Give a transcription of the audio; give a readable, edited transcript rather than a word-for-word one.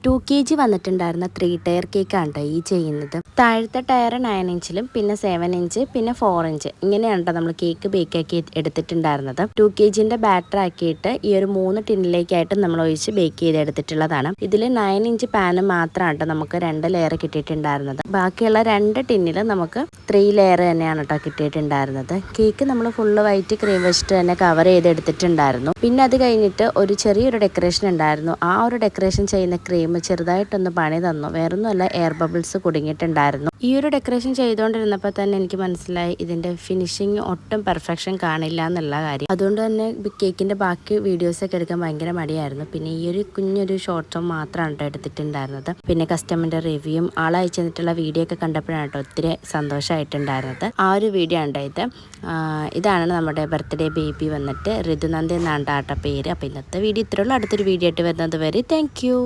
2 kg വന്നിട്ടുണ്ടായിരുന്ന 3 tyre കേക്കാണ് ഈ ചെയ്യുന്നത്. താഴത്തെ ടയർ 9 ഇഞ്ചിലും പിന്നെ 7 ഇഞ്ച് പിന്നെ 4 ഇഞ്ച് ഇങ്ങനെയാണ് നമ്മൾ കേക്ക് ബേക്കാക്കി എടുത്തിട്ടുണ്ടായിരുന്നത്. 2 kg ബാറ്റർ ആക്കിയിട്ട് ഈ ഒരു 3 ടിന്നിലേക്കായിട്ട് നമ്മൾ ഒഴിച്ച് ബേക്ക് ചെയ്തെടുത്തിട്ടുള്ളതാണ്. ഇതിൽ 9 ഇഞ്ച് പാന് മാത്രമാണ് നമുക്ക് 2 ലെയർ കിട്ടിയിട്ടുണ്ടായിരുന്നത്. ബാക്കിയുള്ള 2 ടിന്നിൽ നമുക്ക് 3 ലെയർ തന്നെയാണ് കേട്ടോ കിട്ടിയിട്ടുണ്ടായിരുന്നത്. കേക്ക് നമ്മൾ ഫുള്ള് വൈറ്റ് ക്രീം വെച്ചിട്ട് തന്നെ കവർ ചെയ്തെടുത്തിട്ടുണ്ടായിരുന്നു. പിന്നെ അത് കഴിഞ്ഞിട്ട് ഒരു ചെറിയൊരു ഡെക്കറേഷൻ ഉണ്ടായിരുന്നു. ആ ഒരു ഡെക്കറേഷൻ ചെയ്യുന്ന ക്രീം ചെറുതായിട്ടൊന്ന് പണി തന്നു. വേറൊന്നുമല്ല, എയർ ബബിൾസ് കുടുങ്ങിയിട്ടുണ്ടായിരുന്നു. ഈ ഒരു ഡെക്കറേഷൻ ചെയ്തുകൊണ്ടിരുന്നപ്പോൾ തന്നെ എനിക്ക് മനസ്സിലായി ഇതിന്റെ ഫിനിഷിങ് ഒട്ടും പെർഫെക്ഷൻ കാണില്ല എന്നുള്ള കാര്യം. അതുകൊണ്ട് തന്നെ കേക്കിന്റെ ബാക്കി വീഡിയോസൊക്കെ എടുക്കാൻ ഭയങ്കര മടിയായിരുന്നു. പിന്നെ ഈ ഒരു കുഞ്ഞൊരു ഷോർട്ട്സും മാത്രമാണ് എടുത്തിട്ടുണ്ടായിരുന്നത്. പിന്നെ കസ്റ്റമറിന്റെ റിവ്യൂയും ആളയച്ചു തന്നിട്ടുള്ള വീഡിയോ ഒക്കെ കണ്ടപ്പോഴാണ് കേട്ടോ ഒത്തിരി സന്തോഷമായിട്ടുണ്ടായിരുന്നത്. ആ ഒരു വീഡിയോ ഉണ്ടായത്. ഇതാണ് നമ്മുടെ ബർത്ത്ഡേ ബേബി വന്നിട്ട് ഋതുനന്ദി എന്നാണ് ആട്ട പേര്. അപ്പോൾ ഇന്നത്തെ വീഡിയോ ഇത്രയുള്ളൂ. അടുത്തൊരു വീഡിയോ ആയിട്ട് വരുന്നത് വരെ താങ്ക് യു.